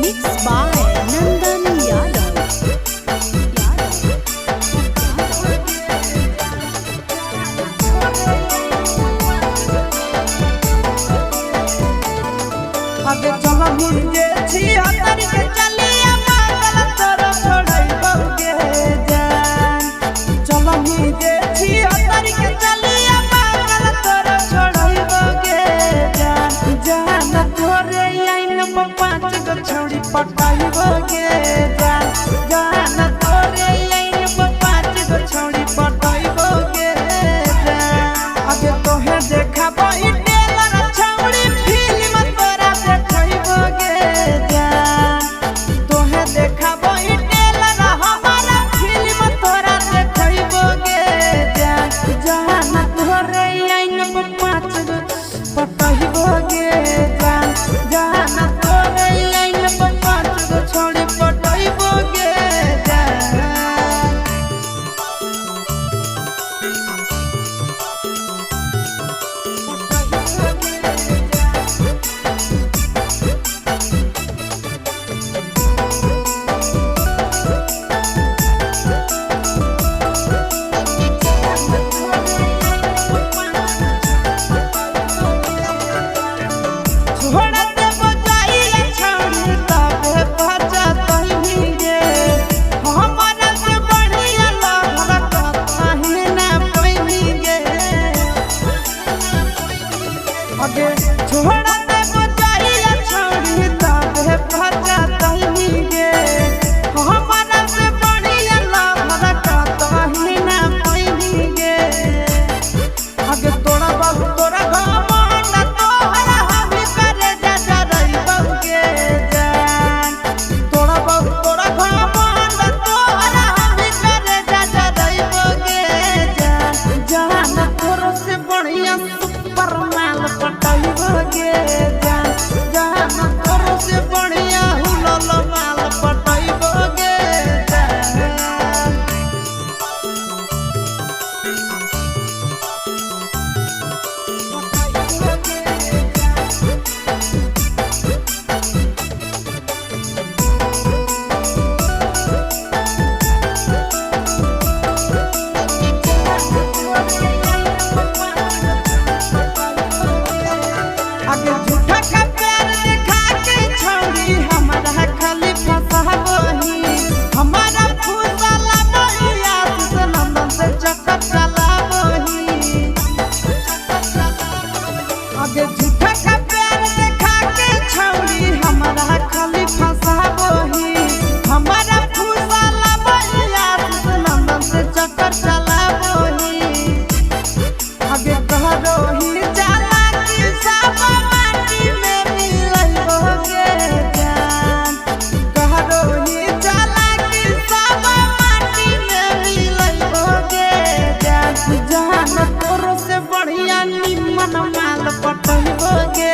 Mixed by Nandan Yadav. आगे चल मुझे छी हतर के चलिया पागल तोरा छोड़ाई के जान। चल मुझे छी हतर के चलिया पागल तोरा छोड़ाई के जान। जान तोरे आइन में 5 गो छौड़ी पटाई के जान। जान तोरे आइन में 5 गो छौड़ी पटाई के जान। आगे तोहे देखा बई टेलर छौड़ी फिल्म तोरा देखैबो गे जान। तोहे देखा बई टेलर हमारा फिल्म तोरा देखैबो गे जान। जान तोरे आइन में 5 गो पटाइबो गे जान। जान तोरे आइन में 5 गो छौड़ी पटाइबो गे जान। छोड़ा दे बजाइए छौड़ी तबे बजा तही गे। हमारा से बढ़िया लहरा कहीं ना पैनी गे। आगे छोड़ा दे बजाइए छौड़ी तबे बजा तही गे। हमारा से बढ़िया लहरा कहीं ना पैनी गे। आगे तोरा बाबू तोरा घमंड तोहरा हमी करे जा रही बाबू के जान। तोरा बाबू तोरा घमंड तोहरा हमी करे जा रही बाबू के जान। जान तोरा से बढ़िया सुपर माल पटाइबो गे जान। जान तोरा से बढ़िया हुलल माल पटाइबो गे जान। आगे झूठा का प्यार दिखा के छौड़ी हमारा खाली फसाबही। हमारा फूसला बहिया से नंदन से चक्कर चलाबही। आगे झूठा का प्यार दिखा के छौड़ी हमारा खाली फसाबही। हमारा फूसला बहिया से नंदन से चक्कर चलाबही। आगे कह रही जाला कि सब माटी में मिलइबो गे जान। कह रही जाला कि सब माटी में मिलइबो गे जान। जान तोरो से बढ़िया निमन माल पटाइबो गे